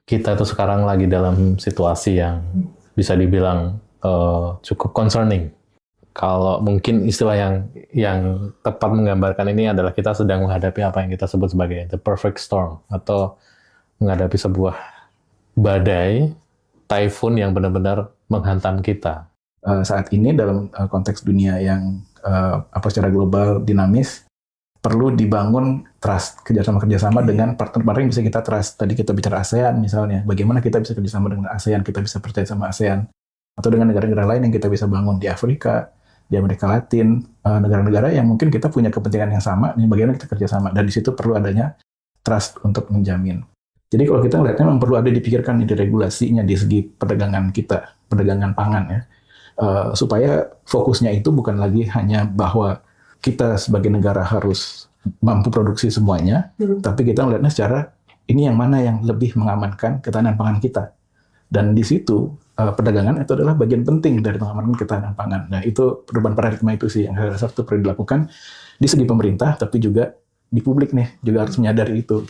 kita itu sekarang lagi dalam situasi yang bisa dibilang cukup concerning. Kalau mungkin istilah yang tepat menggambarkan ini adalah kita sedang menghadapi apa yang kita sebut sebagai the perfect storm, atau menghadapi sebuah badai, typhoon yang benar-benar menghantam kita. Saat ini dalam konteks dunia yang secara global dinamis, perlu dibangun trust, kerjasama dengan partner-partner yang bisa kita trust. Tadi kita bicara ASEAN misalnya, bagaimana kita bisa kerjasama dengan ASEAN, kita bisa percaya sama ASEAN, atau dengan negara-negara lain yang kita bisa bangun di Afrika, di Amerika Latin, negara-negara yang mungkin kita punya kepentingan yang sama, bagaimana kita kerjasama, dan di situ perlu adanya trust untuk menjamin. Jadi kalau kita melihatnya memang perlu ada dipikirkan di regulasinya di segi perdagangan kita, perdagangan pangan ya, supaya fokusnya itu bukan lagi hanya bahwa kita sebagai negara harus mampu produksi semuanya, tapi kita melihatnya secara ini yang mana yang lebih mengamankan ketahanan pangan kita. Dan di situ perdagangan itu adalah bagian penting dari mengamankan ketahanan pangan. Nah itu perubahan paradigma itu sih yang saya rasa itu perlu dilakukan di segi pemerintah, tapi juga di publik nih juga harus menyadari itu.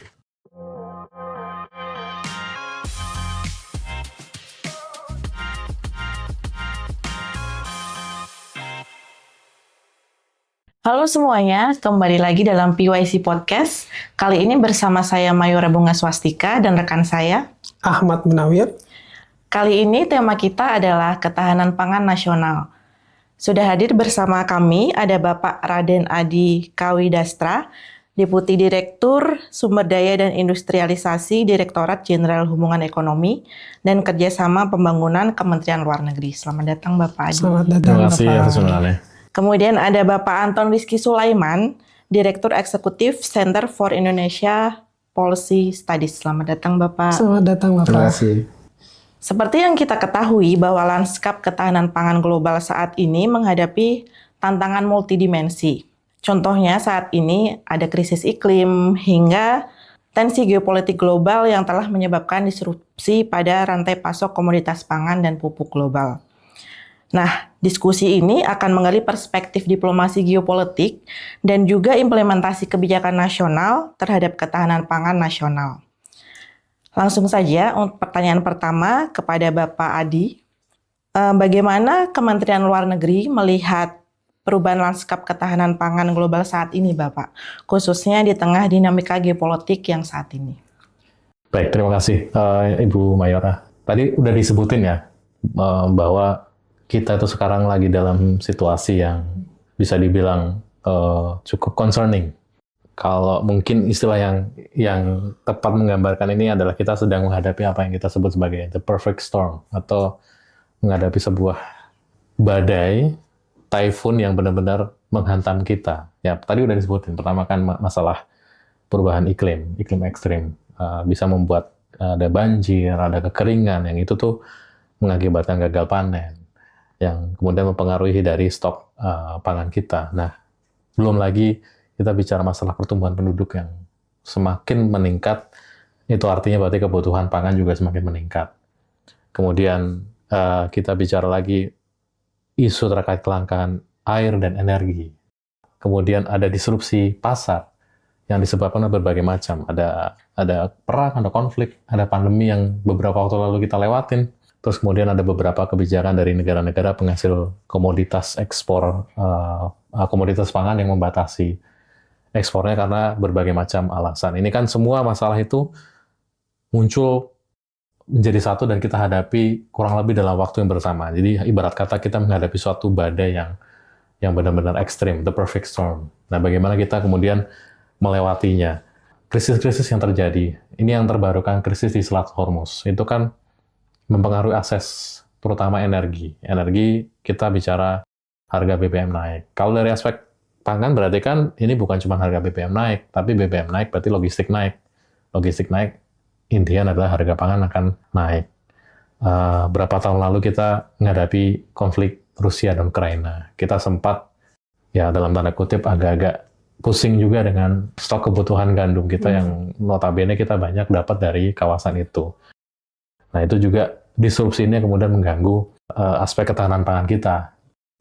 Halo semuanya, kembali lagi dalam PYC Podcast. Kali ini bersama saya Mayora Bunga Swastika dan rekan saya Ahmad Munawir. Kali ini tema kita adalah ketahanan pangan nasional. Sudah hadir bersama kami ada Bapak Raden Adi Kawidastra, Deputi Direktur Sumber Daya dan Industrialisasi Direktorat Jenderal Hubungan Ekonomi dan Kerjasama Pembangunan Kementerian Luar Negeri. Selamat datang Bapak Adi. Selamat datang Terima kasih atas undangannya. Kemudian ada Bapak Anton Rizky Sulaiman, Direktur Eksekutif Center for Indonesia Policy Studies. Selamat datang Bapak. Selamat datang Bapak. Terima kasih. Seperti yang kita ketahui bahwa lanskap ketahanan pangan global saat ini menghadapi tantangan multidimensi. Contohnya saat ini ada krisis iklim hingga tensi geopolitik global yang telah menyebabkan disrupsi pada rantai pasok komoditas pangan dan pupuk global. Nah, diskusi ini akan menggali perspektif diplomasi geopolitik dan juga implementasi kebijakan nasional terhadap ketahanan pangan nasional. Langsung saja untuk pertanyaan pertama kepada Bapak Adi. Bagaimana Kementerian Luar Negeri melihat perubahan lanskap ketahanan pangan global saat ini, Bapak? Khususnya di tengah dinamika geopolitik yang saat ini. Baik, terima kasih Ibu Mayora. Tadi udah disebutin ya, bahwa kita itu sekarang lagi dalam situasi yang bisa dibilang cukup concerning. Kalau mungkin istilah yang tepat menggambarkan ini adalah kita sedang menghadapi apa yang kita sebut sebagai the perfect storm, atau menghadapi sebuah badai, typhoon yang benar-benar menghantam kita. Ya, tadi udah disebutin. Pertama kan masalah perubahan iklim ekstrim. Bisa membuat ada banjir, ada kekeringan, yang itu tuh mengakibatkan gagal panen, yang kemudian mempengaruhi dari stok pangan kita. Nah, belum lagi kita bicara masalah pertumbuhan penduduk yang semakin meningkat, itu artinya berarti kebutuhan pangan juga semakin meningkat. Kemudian kita bicara lagi isu terkait kelangkaan air dan energi. Kemudian ada disrupsi pasar yang disebabkan oleh berbagai macam. Ada perang, ada konflik, ada pandemi yang beberapa waktu lalu kita lewatin. Terus kemudian ada beberapa kebijakan dari negara-negara penghasil komoditas ekspor, komoditas pangan yang membatasi ekspornya karena berbagai macam alasan. Ini kan semua masalah itu muncul menjadi satu dan kita hadapi kurang lebih dalam waktu yang bersama. Jadi ibarat kata kita menghadapi suatu badai yang benar-benar ekstrim, the perfect storm. Nah, bagaimana kita kemudian melewatinya? Krisis-krisis yang terjadi, ini yang terbaru kan krisis di Selat Hormuz. Itu kan mempengaruhi akses, terutama energi. Energi, kita bicara harga BBM naik. Kalau dari aspek pangan berarti kan ini bukan cuma harga BBM naik, tapi BBM naik berarti logistik naik. Logistik naik, intinya adalah harga pangan akan naik. Berapa tahun lalu kita menghadapi konflik Rusia dan Ukraina. Kita sempat, ya dalam tanda kutip, agak-agak pusing juga dengan stok kebutuhan gandum kita yang notabene kita banyak dapat dari kawasan itu. Nah, itu juga disrupsi ini kemudian mengganggu aspek ketahanan pangan kita.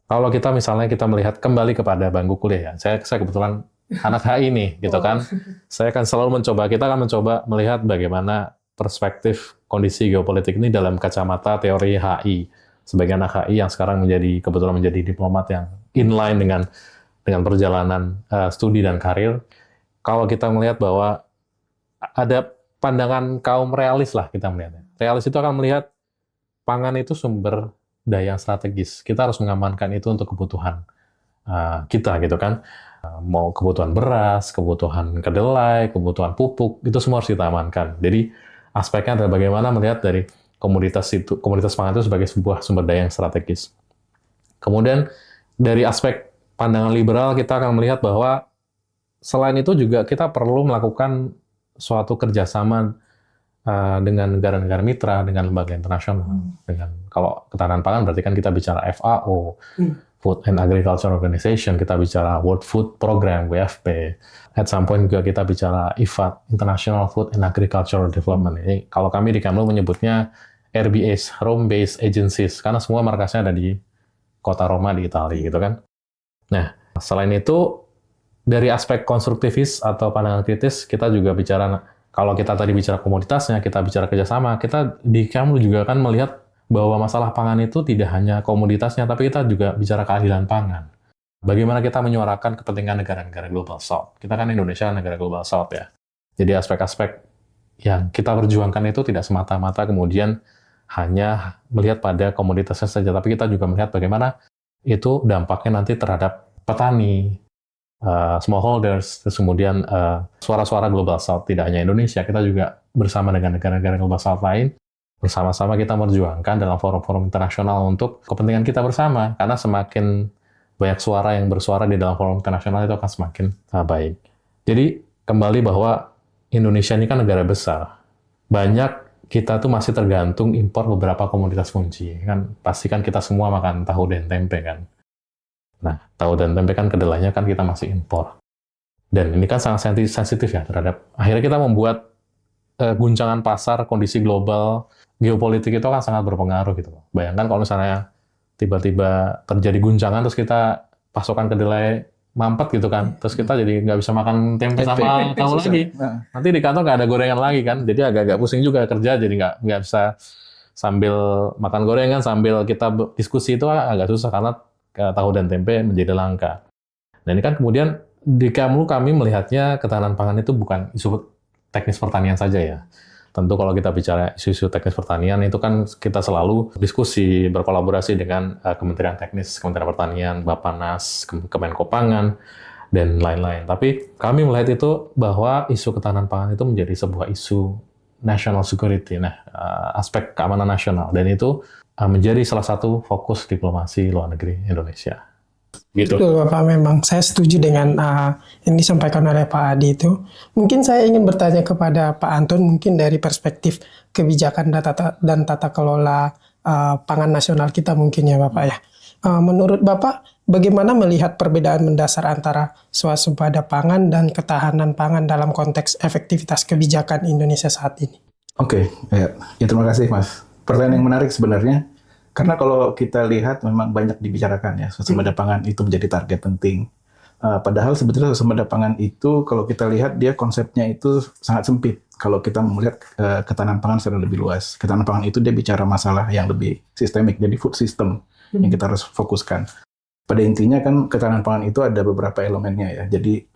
Kalau kita misalnya kita melihat kembali kepada bangku kuliah, ya, saya kebetulan anak HI nih, gitu kan. Saya akan selalu kita akan mencoba melihat bagaimana perspektif kondisi geopolitik ini dalam kacamata teori HI. Sebagai anak HI yang sekarang kebetulan menjadi diplomat yang inline dengan perjalanan studi dan karir, kalau kita melihat bahwa ada pandangan kaum realis lah kita melihatnya. Realis itu akan melihat pangan itu sumber daya yang strategis. Kita harus mengamankan itu untuk kebutuhan kita gitu kan. Mau kebutuhan beras, kebutuhan kedelai, kebutuhan pupuk, itu semua harus kita amankan. Jadi aspeknya adalah bagaimana melihat dari komoditas pangan itu sebagai sebuah sumber daya yang strategis. Kemudian dari aspek pandangan liberal kita akan melihat bahwa selain itu juga kita perlu melakukan suatu kerjasama dengan negara-negara mitra, dengan lembaga internasional. Kalau ketahanan pangan berarti kan kita bicara FAO, Food and Agriculture Organization, kita bicara World Food Program, WFP. At some point juga kita bicara IFAD, International Food and Agricultural Development. Ini kalau kami di Kemlu menyebutnya RBAs, Rome Based Agencies, karena semua markasnya ada di kota Roma di Italia gitu kan. Nah, selain itu dari aspek konstruktivis atau pandangan kritis, kita juga bicara, kalau kita tadi bicara komoditasnya, kita bicara kerjasama, kita di Kemlu juga kan melihat bahwa masalah pangan itu tidak hanya komoditasnya, tapi kita juga bicara keadilan pangan. Bagaimana kita menyuarakan kepentingan negara-negara Global South. Kita kan Indonesia negara Global South ya. Jadi aspek-aspek yang kita perjuangkan itu tidak semata-mata kemudian hanya melihat pada komoditasnya saja, tapi kita juga melihat bagaimana itu dampaknya nanti terhadap petani, smallholders, terus kemudian suara-suara Global South. Tidak hanya Indonesia, kita juga bersama dengan negara-negara Global South lain, bersama-sama kita memperjuangkan dalam forum-forum internasional untuk kepentingan kita bersama, karena semakin banyak suara yang bersuara di dalam forum internasional itu akan semakin baik. Jadi kembali bahwa Indonesia ini kan negara besar, banyak kita tuh masih tergantung impor beberapa komoditas kunci. Kan pasti kan kita semua makan tahu dan tempe kan. Nah, tahu dan tempe kan kedelainya kan kita masih impor. Dan ini kan sangat sensitif ya terhadap, akhirnya kita membuat guncangan pasar, kondisi global, geopolitik itu kan sangat berpengaruh gitu. Bayangkan kalau misalnya tiba-tiba terjadi guncangan, terus kita pasokan kedelai mampet gitu kan, terus kita jadi nggak bisa makan tempe sama tahu lagi. Nanti di kantor nggak ada gorengan lagi kan, jadi agak-agak pusing juga kerja, jadi nggak bisa sambil makan gorengan, sambil kita diskusi itu agak susah, karena tahu dan tempe menjadi langka. Dan ini kan kemudian di Kemlu kami melihatnya ketahanan pangan itu bukan isu teknis pertanian saja ya. Tentu kalau kita bicara isu-isu teknis pertanian itu kan kita selalu diskusi, berkolaborasi dengan Kementerian Teknis, Kementerian Pertanian, Bappenas, Kemenko Pangan, dan lain-lain. Tapi kami melihat itu bahwa isu ketahanan pangan itu menjadi sebuah isu national security, aspek keamanan nasional, dan itu menjadi salah satu fokus diplomasi luar negeri Indonesia. Gitu. Betul Bapak, memang saya setuju dengan yang disampaikan oleh Pak Adi itu. Mungkin saya ingin bertanya kepada Pak Anton, mungkin dari perspektif kebijakan dan tata kelola pangan nasional kita mungkin ya Bapak ya. Menurut Bapak, bagaimana melihat perbedaan mendasar antara swasembada pangan dan ketahanan pangan dalam konteks efektivitas kebijakan Indonesia saat ini? Oke, ya terima kasih Mas. Pertanyaan yang menarik sebenarnya. Karena kalau kita lihat memang banyak dibicarakan ya, swasembada pangan itu menjadi target penting. Padahal sebetulnya swasembada pangan itu kalau kita lihat dia konsepnya itu sangat sempit. Kalau kita melihat ketahanan pangan secara lebih luas. Ketahanan pangan itu dia bicara masalah yang lebih sistemik, jadi food system yang kita harus fokuskan. Pada intinya kan ketahanan pangan itu ada beberapa elemennya ya. Jadi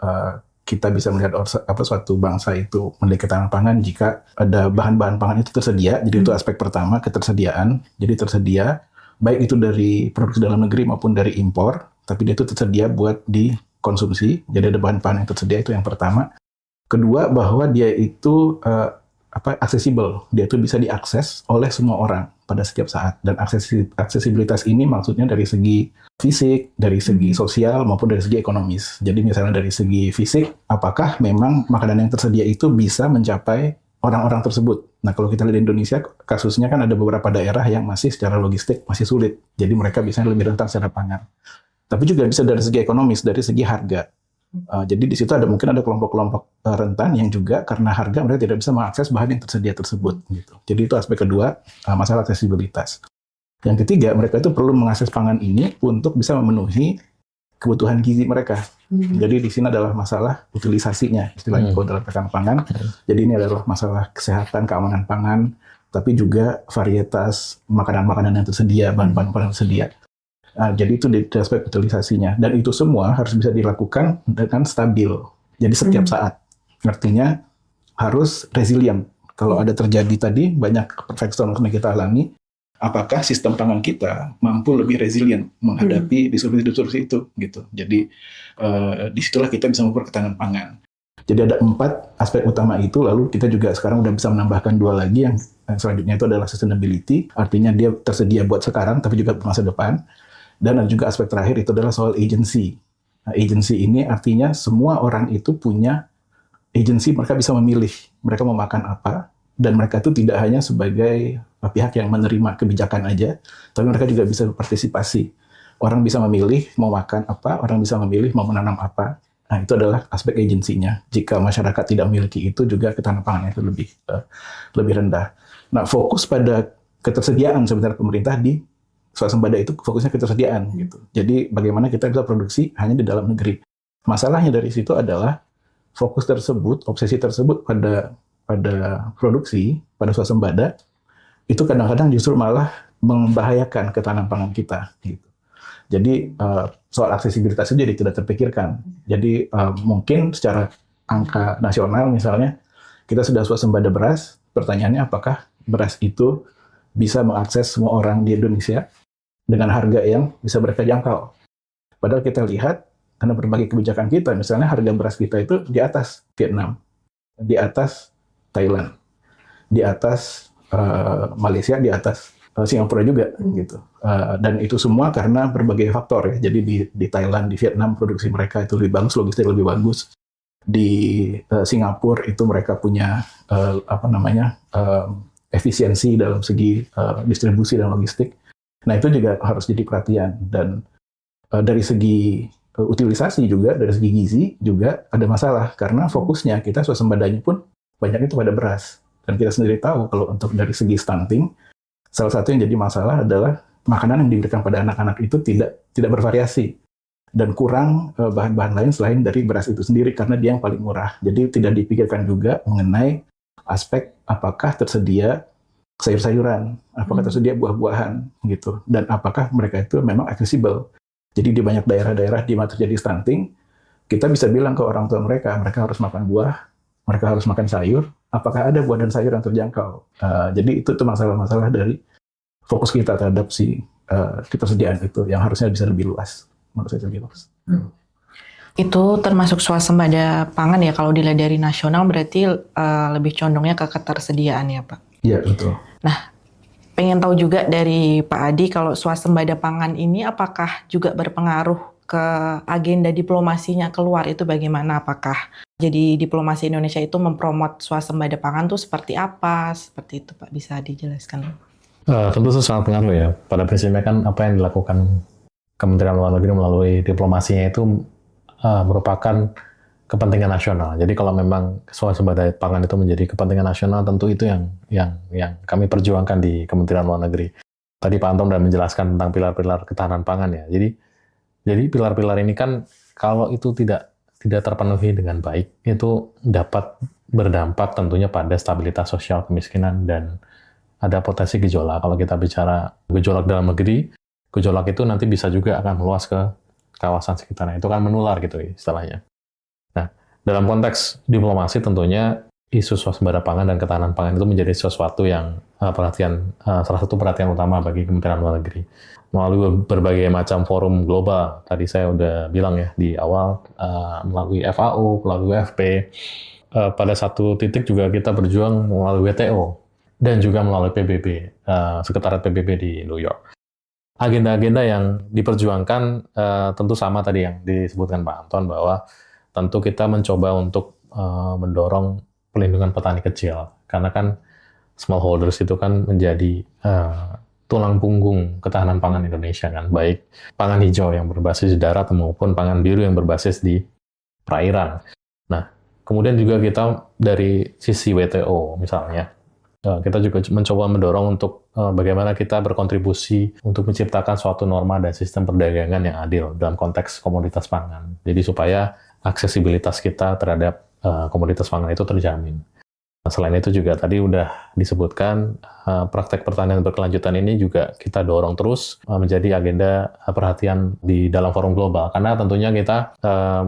kita bisa melihat suatu bangsa itu memiliki ketahanan pangan jika ada bahan-bahan pangan itu tersedia. Jadi itu aspek pertama, ketersediaan. Jadi tersedia, baik itu dari produksi dalam negeri maupun dari impor, tapi dia itu tersedia buat dikonsumsi. Jadi ada bahan-bahan yang tersedia, itu yang pertama. Kedua, bahwa dia itu aksesibel. Dia itu bisa diakses oleh semua orang pada setiap saat. Dan aksesibilitas ini maksudnya dari segi fisik, dari segi sosial, maupun dari segi ekonomis. Jadi misalnya dari segi fisik, apakah memang makanan yang tersedia itu bisa mencapai orang-orang tersebut? Nah, kalau kita lihat di Indonesia, kasusnya kan ada beberapa daerah yang masih secara logistik masih sulit. Jadi mereka bisa lebih rentan secara pangan. Tapi juga bisa dari segi ekonomis, dari segi harga. Jadi di situ mungkin ada kelompok-kelompok rentan yang juga karena harga mereka tidak bisa mengakses bahan yang tersedia tersebut. Gitu. Jadi itu aspek kedua, masalah aksesibilitas. Yang ketiga, mereka itu perlu mengakses pangan ini untuk bisa memenuhi kebutuhan gizi mereka. Jadi di sini adalah masalah utilisasinya, istilahnya kalau dalam ketahanan pangan. Jadi ini adalah masalah kesehatan, keamanan pangan, tapi juga varietas makanan-makanan yang tersedia, bahan-bahan makanan yang tersedia. Nah, jadi itu di aspek utilisasinya. Dan itu semua harus bisa dilakukan dengan stabil. Jadi setiap saat. Artinya harus resilient. Kalau ada terjadi tadi, banyak perfeksion yang kita alami, apakah sistem pangan kita mampu lebih resilient menghadapi disrupsi-disrupsi itu gitu. Jadi disitulah kita bisa mengukur ketahanan pangan. Jadi ada 4 aspek utama itu, lalu kita juga sekarang udah bisa menambahkan 2 lagi yang selanjutnya itu adalah sustainability, artinya dia tersedia buat sekarang tapi juga buat masa depan. Dan ada juga aspek terakhir itu adalah soal agency. Nah, agency ini artinya semua orang itu punya agency, mereka bisa memilih mereka mau makan apa, dan mereka itu tidak hanya sebagai pihak yang menerima kebijakan aja, tapi mereka juga bisa berpartisipasi. Orang bisa memilih mau makan apa, orang bisa memilih mau menanam apa. Nah, itu adalah aspek agensinya. Jika masyarakat tidak memiliki itu, juga ketahanan pangannya itu lebih rendah. Nah, fokus pada ketersediaan sebenarnya pemerintah di swasembada itu fokusnya ketersediaan gitu. Jadi bagaimana kita bisa produksi hanya di dalam negeri. Masalahnya dari situ adalah fokus tersebut, obsesi tersebut pada produksi, pada swasembada, itu kadang-kadang justru malah membahayakan ketahanan pangan kita gitu. Jadi soal aksesibilitas itu jadi tidak terpikirkan. Jadi mungkin secara angka nasional misalnya kita sudah swasembada beras, pertanyaannya apakah beras itu bisa mengakses semua orang di Indonesia dengan harga yang bisa mereka jangkau. Padahal kita lihat karena berbagai kebijakan kita, misalnya harga beras kita itu di atas Vietnam, di atas Thailand, di atas Malaysia, di atas Singapura juga gitu. Dan itu semua karena berbagai faktor ya. Jadi di Thailand, di Vietnam produksi mereka itu lebih bagus, logistik lebih bagus. Di Singapura itu mereka punya efisiensi dalam segi distribusi dan logistik. Nah, itu juga harus jadi perhatian. Dan dari segi utilisasi juga, dari segi gizi juga ada masalah karena fokusnya kita swasembadanya pun banyak itu pada beras. Dan kita sendiri tahu kalau untuk dari segi stunting, salah satu yang jadi masalah adalah makanan yang diberikan pada anak-anak itu tidak bervariasi dan kurang bahan-bahan lain selain dari beras itu sendiri karena dia yang paling murah. Jadi tidak dipikirkan juga mengenai aspek apakah tersedia sayur-sayuran, apakah tersedia buah-buahan gitu, dan apakah mereka itu memang accessible. Jadi di banyak daerah-daerah di mana terjadi stunting, kita bisa bilang ke orang tua mereka harus makan buah, mereka harus makan sayur, apakah ada buah dan sayur yang terjangkau. Jadi itu masalah-masalah dari fokus kita terhadap ketersediaan itu yang harusnya bisa lebih luas. Menurut saya lebih luas. Itu termasuk swasembada pangan ya, kalau dilihat dari nasional berarti lebih condongnya ke ketersediaan ya Pak? Iya, betul. Nah, pengen tahu juga dari Pak Adi kalau swasembada pangan ini apakah juga berpengaruh ke agenda diplomasinya keluar itu bagaimana? Apakah jadi diplomasi Indonesia itu mempromot swasembada pangan itu seperti apa? Seperti itu Pak, bisa dijelaskan? Tentu itu sangat pengaruh ya. Pada prinsipnya kan apa yang dilakukan Kementerian Luar Negeri melalui diplomasinya itu merupakan kepentingan nasional. Jadi kalau memang swasembada pangan itu menjadi kepentingan nasional, tentu itu yang kami perjuangkan di Kementerian Luar Negeri. Tadi Pak Anton sudah menjelaskan tentang pilar-pilar ketahanan pangan ya. Jadi pilar-pilar ini kan kalau itu tidak terpenuhi dengan baik, itu dapat berdampak tentunya pada stabilitas sosial, kemiskinan, dan ada potensi gejolak. Kalau kita bicara gejolak dalam negeri, gejolak itu nanti bisa juga akan meluas ke kawasan sekitarnya. Itu kan menular gitu istilahnya. Nah, dalam konteks diplomasi tentunya isu swasembada pangan dan ketahanan pangan itu menjadi sesuatu yang salah satu perhatian utama bagi Kementerian Luar Negeri. Melalui berbagai macam forum global, tadi saya udah bilang ya di awal, melalui FAO, melalui WFP, pada satu titik juga kita berjuang melalui WTO, dan juga melalui PBB, Sekretariat PBB di New York. Agenda-agenda yang diperjuangkan tentu sama tadi yang disebutkan Pak Anton, bahwa tentu kita mencoba untuk mendorong pelindungan petani kecil, karena kan smallholders itu kan menjadi tulang punggung ketahanan pangan Indonesia kan, baik pangan hijau yang berbasis di darat maupun pangan biru yang berbasis di perairan. Nah, kemudian juga kita dari sisi WTO misalnya, Kita juga mencoba mendorong untuk bagaimana kita berkontribusi untuk menciptakan suatu norma dan sistem perdagangan yang adil dalam konteks komoditas pangan. Jadi supaya aksesibilitas kita terhadap komoditas pangan itu terjamin. Selain itu juga tadi udah disebutkan praktek pertanian berkelanjutan ini juga kita dorong terus menjadi agenda perhatian di dalam forum global, karena tentunya kita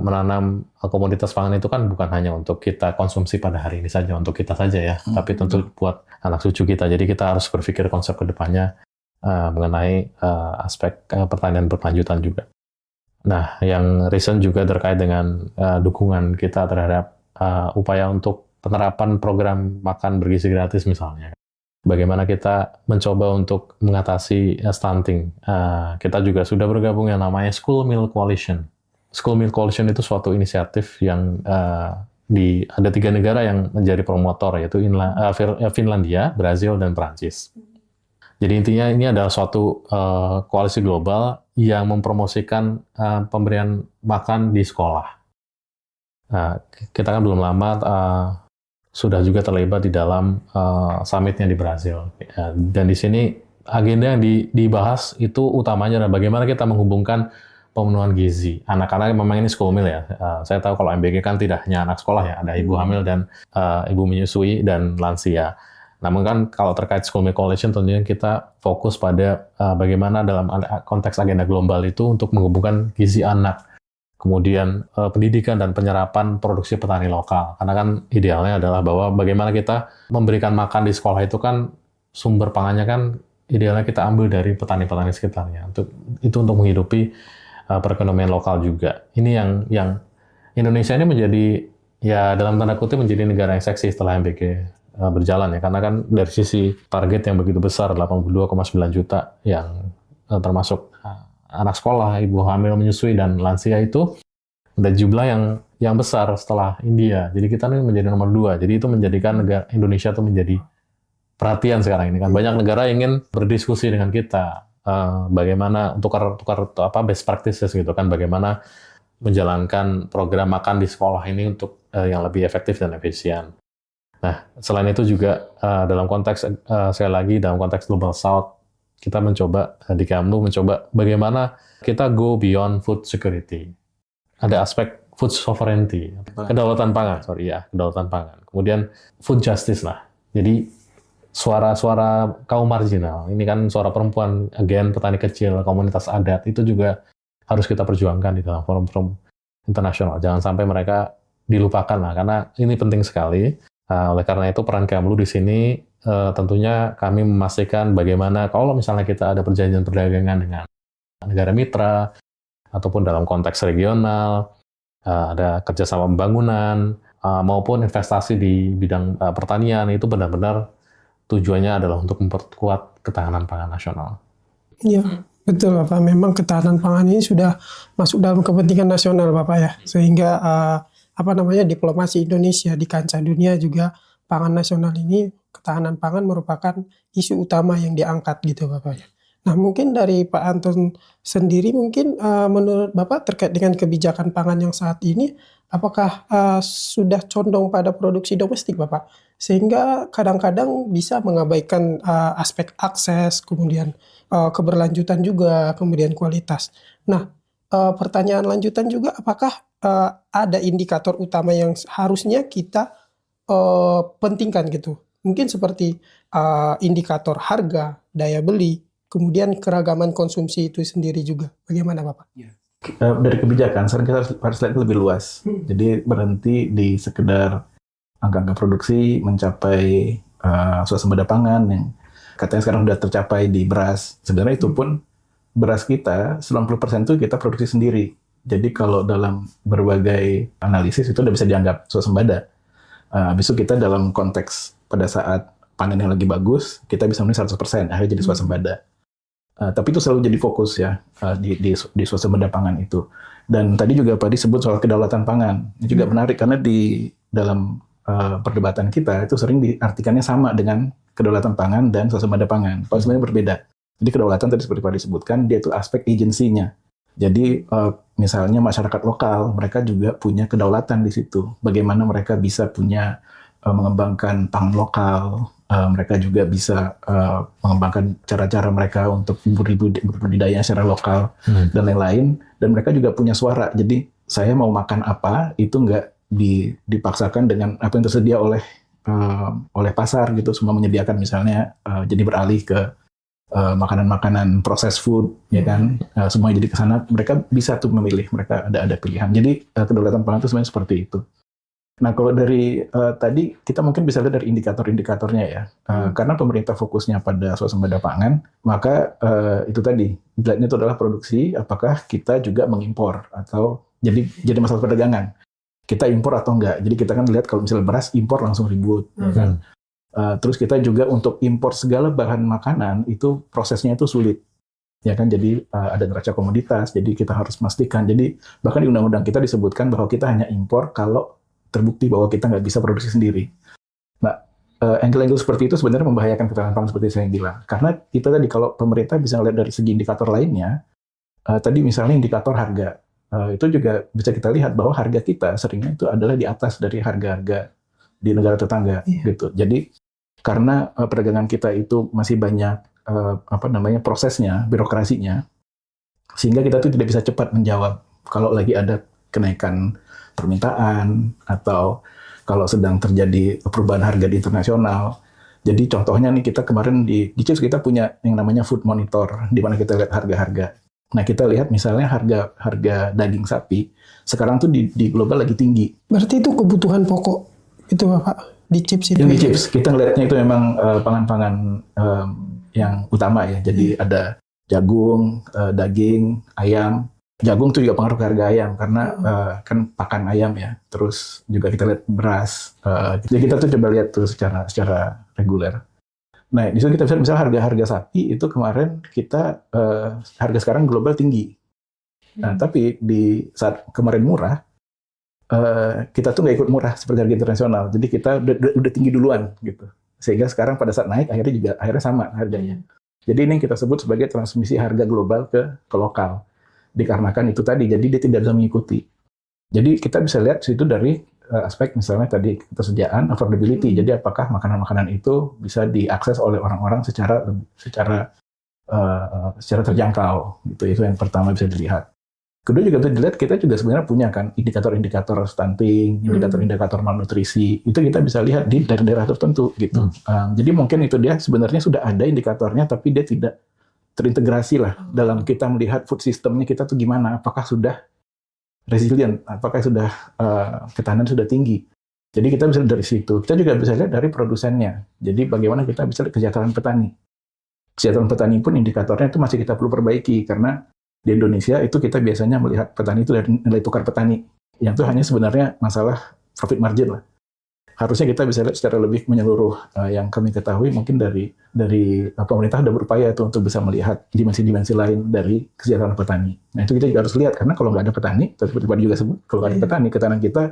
menanam komoditas pangan itu kan bukan hanya untuk kita konsumsi pada hari ini saja, untuk kita saja ya, tapi tentu buat anak cucu kita. Jadi kita harus berpikir konsep kedepannya mengenai aspek pertanian berkelanjutan juga. Nah, yang recent juga terkait dengan dukungan kita terhadap upaya untuk penerapan program makan bergizi gratis misalnya. Bagaimana kita mencoba untuk mengatasi stunting. Kita juga sudah bergabung yang namanya School Meal Coalition. School Meal Coalition itu suatu inisiatif yang ada 3 negara yang menjadi promotor, yaitu Finlandia, Brazil, dan Prancis. Jadi intinya ini adalah suatu koalisi global yang mempromosikan pemberian makan di sekolah. Kita kan belum lama sudah juga terlibat di dalam summitnya di Brazil. Dan di sini agenda yang dibahas itu utamanya adalah bagaimana kita menghubungkan pemenuhan gizi. Anak-anak memang ini school meal ya. Saya tahu kalau MBG kan tidak hanya anak sekolah ya, ada ibu hamil dan ibu menyusui dan lansia. Namun kan kalau terkait School Meal Coalition tentunya kita fokus pada bagaimana dalam konteks agenda global itu untuk menghubungkan gizi anak, kemudian pendidikan dan penyerapan produksi petani lokal. Karena kan idealnya adalah bahwa bagaimana kita memberikan makan di sekolah itu kan sumber pangannya kan idealnya kita ambil dari petani-petani sekitarnya. Itu untuk menghidupi perekonomian lokal juga. Ini yang Indonesia ini menjadi ya dalam tanda kutip menjadi negara yang seksi setelah MBG berjalan ya. Karena kan dari sisi target yang begitu besar 82,9 juta yang termasuk anak sekolah, ibu hamil, menyusui, dan lansia itu ada jumlah yang besar setelah India. Jadi kita ini menjadi nomor 2. Jadi itu menjadikan negara Indonesia itu menjadi perhatian sekarang ini kan. Banyak negara ingin berdiskusi dengan kita bagaimana tukar best practices gitu kan, bagaimana menjalankan program makan di sekolah ini untuk yang lebih efektif dan efisien. Nah, selain itu juga dalam konteks sekali lagi dalam konteks Global South, kita mencoba di Kemlu mencoba bagaimana kita go beyond food security. Ada aspek food sovereignty, kedaulatan pangan, kedaulatan pangan. Kemudian food justice lah. Jadi suara-suara kaum marginal, ini kan suara perempuan, again petani kecil, komunitas adat, itu juga harus kita perjuangkan di dalam forum-forum internasional. Jangan sampai mereka dilupakan lah, karena ini penting sekali. Oleh karena itu peran Kemlu di sini tentunya kami memastikan bagaimana kalau misalnya kita ada perjanjian perdagangan dengan negara mitra ataupun dalam konteks regional, ada kerjasama pembangunan maupun investasi di bidang pertanian, itu benar-benar tujuannya adalah untuk memperkuat ketahanan pangan nasional. Iya, betul Bapak. Memang ketahanan pangan ini sudah masuk dalam kepentingan nasional Bapak ya. Sehingga diplomasi Indonesia di kancah dunia juga pangan nasional ini, ketahanan pangan merupakan isu utama yang diangkat gitu Bapak ya. Nah mungkin dari Pak Anton sendiri mungkin menurut Bapak terkait dengan kebijakan pangan yang saat ini, apakah sudah condong pada produksi domestik Bapak? Sehingga kadang-kadang bisa mengabaikan aspek akses, kemudian keberlanjutan juga, kemudian kualitas. Nah pertanyaan lanjutan juga, apakah ada indikator utama yang harusnya kita pentingkan gitu? Mungkin seperti indikator harga, daya beli, kemudian keragaman konsumsi itu sendiri juga. Bagaimana Bapak? Dari kebijakan, sekarang kita harus lihat lebih luas. Jadi berhenti di sekedar angka-angka produksi, mencapai swasembada pangan yang katanya sekarang sudah tercapai di beras. Sebenarnya itu pun beras kita 90% itu kita produksi sendiri. Jadi kalau dalam berbagai analisis itu udah bisa dianggap swasembada. Habis itu kita dalam konteks pada saat panen yang lagi bagus, kita bisa memenuhi 100%, akhirnya jadi swasembada. Tapi itu selalu jadi fokus ya di swasembada pangan itu. Dan tadi juga Pak disebut soal kedaulatan pangan. Ini juga menarik karena di dalam perdebatan kita itu sering diartikannya sama dengan kedaulatan pangan dan swasembada pangan. Kalau sebenarnya berbeda. Jadi kedaulatan tadi seperti Pak disebutkan, dia itu aspek agensinya. Jadi misalnya masyarakat lokal, mereka juga punya kedaulatan di situ. Bagaimana mereka bisa punya mengembangkan pangan lokal, mereka juga bisa mengembangkan cara-cara mereka untuk berbudidaya secara lokal dan lain-lain. Dan mereka juga punya suara. Jadi saya mau makan apa itu nggak dipaksakan dengan apa yang tersedia oleh pasar gitu. Semua menyediakan misalnya jadi beralih ke makanan-makanan processed food, ya kan? Semuanya jadi ke sana. Mereka bisa tuh memilih. Mereka ada pilihan. Jadi kedaulatan pangan itu sebenarnya seperti itu. Nah, kalau dari tadi kita mungkin bisa lihat dari indikator-indikatornya ya. Karena pemerintah fokusnya pada swasembada pangan, maka itu tadi dilihatnya itu adalah produksi. Apakah kita juga mengimpor atau jadi masalah perdagangan? Kita impor atau enggak? Jadi kita kan lihat kalau misalnya beras impor langsung ribut, ya kan? Terus kita juga untuk impor segala bahan makanan itu prosesnya itu sulit. Ya kan, jadi ada neraca komoditas. Jadi kita harus memastikan. Jadi bahkan di undang-undang kita disebutkan bahwa kita hanya impor kalau terbukti bahwa kita nggak bisa produksi sendiri. Nah, angle-angle seperti itu sebenarnya membahayakan ketahanan pangan seperti saya bilang. Karena kita tadi kalau pemerintah bisa melihat dari segi indikator lainnya, tadi misalnya indikator harga, itu juga bisa kita lihat bahwa harga kita seringnya itu adalah di atas dari harga-harga di negara tetangga, gitu. Jadi karena perdagangan kita itu masih banyak prosesnya, birokrasinya, sehingga kita tuh tidak bisa cepat menjawab kalau lagi ada kenaikan permintaan atau kalau sedang terjadi perubahan harga di internasional. Jadi contohnya nih kita kemarin di CIPS kita punya yang namanya food monitor di mana kita lihat harga-harga. Nah, kita lihat misalnya harga daging sapi sekarang tuh di global lagi tinggi. Berarti itu kebutuhan pokok itu Bapak di CIPS itu. Di CIPS kita lihatnya itu memang pangan-pangan yang utama ya. Jadi ada jagung, daging, ayam. Jagung itu juga pengaruh ke harga ayam karena kan pakan ayam ya. Terus juga kita lihat beras. Jadi kita tuh coba lihat tuh secara reguler. Nah, di situ kita bisa misalnya harga sapi itu kemarin kita harga sekarang global tinggi. Nah, tapi di saat kemarin murah kita tuh nggak ikut murah seperti harga internasional. Jadi kita udah tinggi duluan gitu. Sehingga sekarang pada saat naik akhirnya sama harganya. Jadi ini yang kita sebut sebagai transmisi harga global ke lokal. Dikarenakan itu tadi, jadi dia tidak bisa mengikuti. Jadi kita bisa lihat situ dari aspek misalnya tadi ketersediaan, affordability. Jadi apakah makanan-makanan itu bisa diakses oleh orang-orang secara terjangkau. Gitu. Itu yang pertama bisa dilihat. Kedua juga bisa dilihat kita juga sebenarnya punya kan indikator-indikator stunting, indikator-indikator malnutrisi. Itu kita bisa lihat di daerah-daerah tertentu gitu. Jadi mungkin itu dia sebenarnya sudah ada indikatornya, tapi dia tidak terintegrasi lah dalam kita melihat food systemnya kita tuh gimana, apakah sudah resilient, apakah sudah ketahanan sudah tinggi. Jadi kita bisa lihat dari situ. Kita juga bisa lihat dari produsennya. Jadi bagaimana kita bisa lihat kesejahteraan petani. Kesejahteraan petani pun indikatornya itu masih kita perlu perbaiki karena di Indonesia itu kita biasanya melihat petani itu dari nilai tukar petani. Yang itu hanya sebenarnya masalah profit margin lah. Harusnya kita bisa lihat secara lebih menyeluruh. Yang kami ketahui mungkin dari pemerintah sudah berupaya itu untuk bisa melihat dimensi-dimensi lain dari kesejahteraan petani. Nah itu kita juga harus lihat karena kalau nggak ada petani, seperti Pak juga sebut, kalau nggak ada petani, ketahanan kita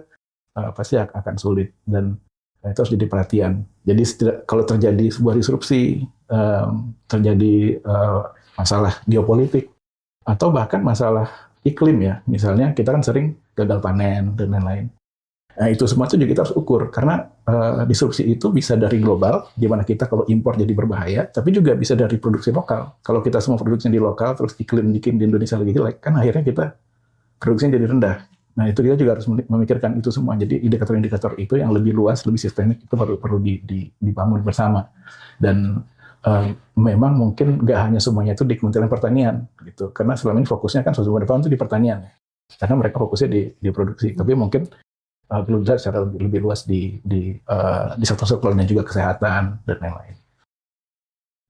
pasti akan sulit dan itu harus jadi perhatian. Jadi kalau terjadi sebuah disrupsi, terjadi masalah geopolitik atau bahkan masalah iklim ya, misalnya kita kan sering gagal panen dan lain-lain. Nah, itu semua itu juga kita harus ukur, karena disrupsi itu bisa dari global, di mana kita kalau impor jadi berbahaya, tapi juga bisa dari produksi lokal. Kalau kita semua produksinya di lokal, terus iklim di Indonesia lagi jelek, kan akhirnya kita produksinya jadi rendah. Nah, itu kita juga harus memikirkan itu semua. Jadi indikator-indikator itu yang lebih luas, lebih sistemik, itu perlu dibangun bersama. Dan memang mungkin nggak hanya semuanya itu di Kementerian Pertanian, gitu. Karena selama ini fokusnya kan swasembada pangan itu di pertanian. Karena mereka fokusnya di produksi. Tapi mungkin perlu dilihat secara lebih luas di sektor-sektor dan juga kesehatan dan lain-lain.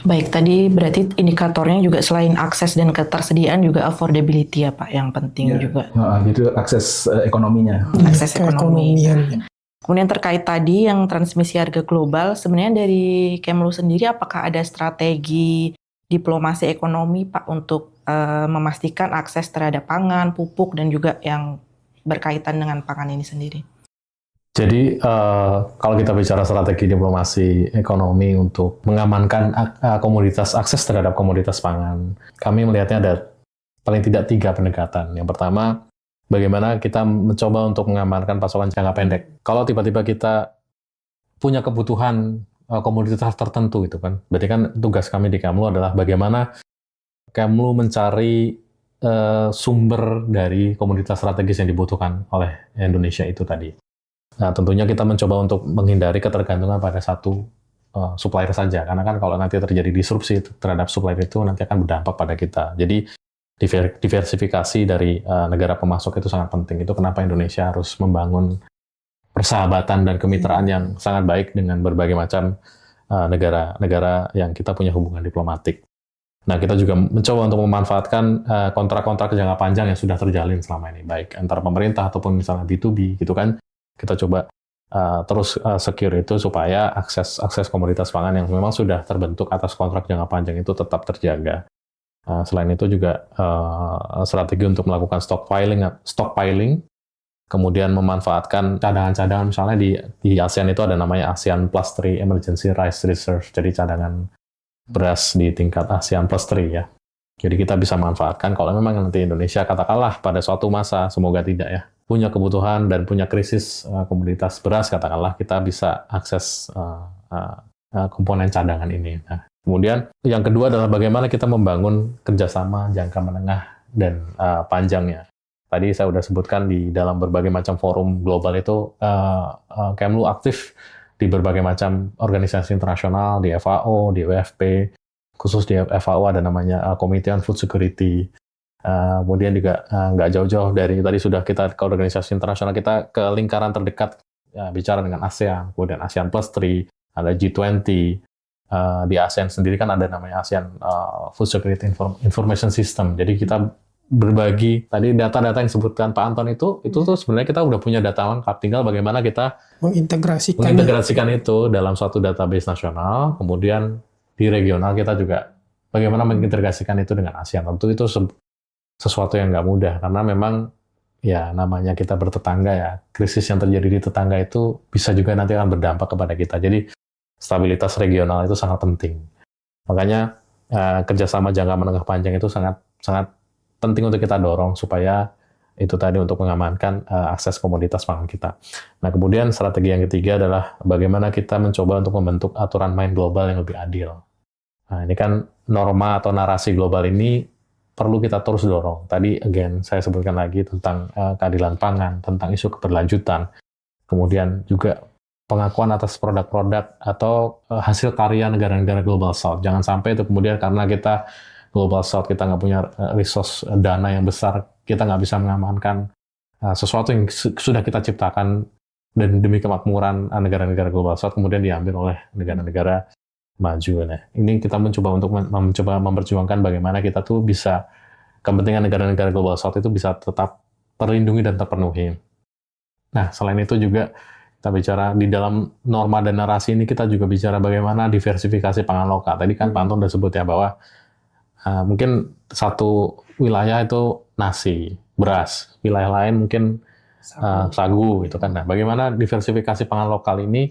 Baik, tadi berarti indikatornya juga selain akses dan ketersediaan juga affordability ya Pak, yang penting juga. Gitu akses ekonominya. Akses ekonomi. Keekonomian. Kemudian terkait tadi yang transmisi harga global, sebenarnya dari Kemlu sendiri apakah ada strategi diplomasi ekonomi Pak untuk memastikan akses terhadap pangan, pupuk dan juga yang berkaitan dengan pangan ini sendiri? Jadi kalau kita bicara strategi diplomasi ekonomi untuk mengamankan akses terhadap komoditas pangan, kami melihatnya ada paling tidak 3 pendekatan. Yang pertama, bagaimana kita mencoba untuk mengamankan pasokan jangka pendek. Kalau tiba-tiba kita punya kebutuhan komoditas tertentu gitu kan. Berarti kan tugas kami di Kemlu adalah bagaimana Kemlu mencari sumber dari komoditas strategis yang dibutuhkan oleh Indonesia itu tadi. Nah, tentunya kita mencoba untuk menghindari ketergantungan pada satu supplier saja, karena kan kalau nanti terjadi disrupsi terhadap supplier itu nanti akan berdampak pada kita. Jadi diversifikasi dari negara pemasok itu sangat penting. Itu kenapa Indonesia harus membangun persahabatan dan kemitraan yang sangat baik dengan berbagai macam negara-negara yang kita punya hubungan diplomatik. Nah, kita juga mencoba untuk memanfaatkan kontrak-kontrak jangka panjang yang sudah terjalin selama ini, baik antar pemerintah ataupun misalnya B2B, gitu kan. Kita coba terus secure itu supaya akses komoditas pangan yang memang sudah terbentuk atas kontrak jangka panjang itu tetap terjaga. Selain itu juga strategi untuk melakukan stockpiling, kemudian memanfaatkan cadangan-cadangan, misalnya di ASEAN itu ada namanya ASEAN Plus 3 Emergency Rice Reserve, jadi cadangan beras di tingkat ASEAN Plus 3 ya. Jadi kita bisa manfaatkan kalau memang nanti Indonesia katakanlah pada suatu masa, semoga tidak ya, punya kebutuhan dan punya krisis komoditas beras katakanlah, kita bisa akses komponen cadangan ini. Nah, kemudian yang kedua adalah bagaimana kita membangun kerjasama jangka menengah dan panjangnya. Tadi saya sudah sebutkan di dalam berbagai macam forum global itu Kemlu aktif di berbagai macam organisasi internasional, di FAO, di WFP, khusus di FAO ada namanya Committee on Food Security. Kemudian juga nggak jauh-jauh dari tadi sudah kita ke organisasi internasional, kita ke lingkaran terdekat bicara dengan ASEAN, kemudian ASEAN Plus 3, ada G20. Di ASEAN sendiri kan ada namanya ASEAN Food Security Information System. Jadi kita berbagi tadi data-data yang disebutkan Pak Anton itu tuh sebenarnya kita udah punya data lengkap, tinggal bagaimana kita mengintegrasikan itu dalam suatu database nasional, kemudian di regional kita juga bagaimana mengintegrasikan itu dengan ASEAN. Tentu itu sesuatu yang nggak mudah, karena memang ya namanya kita bertetangga ya, krisis yang terjadi di tetangga itu bisa juga nanti akan berdampak kepada kita. Jadi stabilitas regional itu sangat penting. Makanya kerjasama jangka menengah panjang itu sangat penting untuk kita dorong supaya itu tadi untuk mengamankan akses komoditas pangan kita. Nah, kemudian strategi yang ketiga adalah bagaimana kita mencoba untuk membentuk aturan main global yang lebih adil. Nah, ini kan norma atau narasi global ini perlu kita terus dorong. Tadi again saya sebutkan lagi tentang keadilan pangan, tentang isu keberlanjutan, kemudian juga pengakuan atas produk-produk atau hasil karya negara-negara Global South. Jangan sampai itu kemudian karena kita Global South, kita nggak punya resource dana yang besar, kita nggak bisa mengamankan sesuatu yang sudah kita ciptakan dan demi kemakmuran negara-negara Global South kemudian diambil oleh negara-negara maju. Nah, ini kita mencoba untuk memperjuangkan bagaimana kita tuh bisa kepentingan negara-negara Global South itu bisa tetap terlindungi dan terpenuhi. Nah, selain itu juga kita bicara di dalam norma dan narasi ini, kita juga bicara bagaimana diversifikasi pangan lokal. Tadi kan Pak Anton sudah sebut ya bahwa mungkin satu wilayah itu nasi, beras, wilayah lain mungkin sagu gitu kan. Nah, bagaimana diversifikasi pangan lokal ini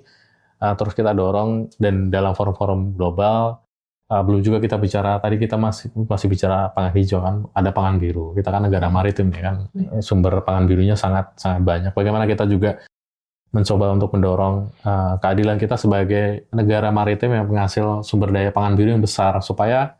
terus kita dorong, dan dalam forum-forum global belum juga kita bicara, tadi kita masih bicara pangan hijau kan, ada pangan biru. Kita kan negara maritim ya kan, sumber pangan birunya sangat banyak. Bagaimana kita juga mencoba untuk mendorong keadilan kita sebagai negara maritim yang penghasil sumber daya pangan biru yang besar, supaya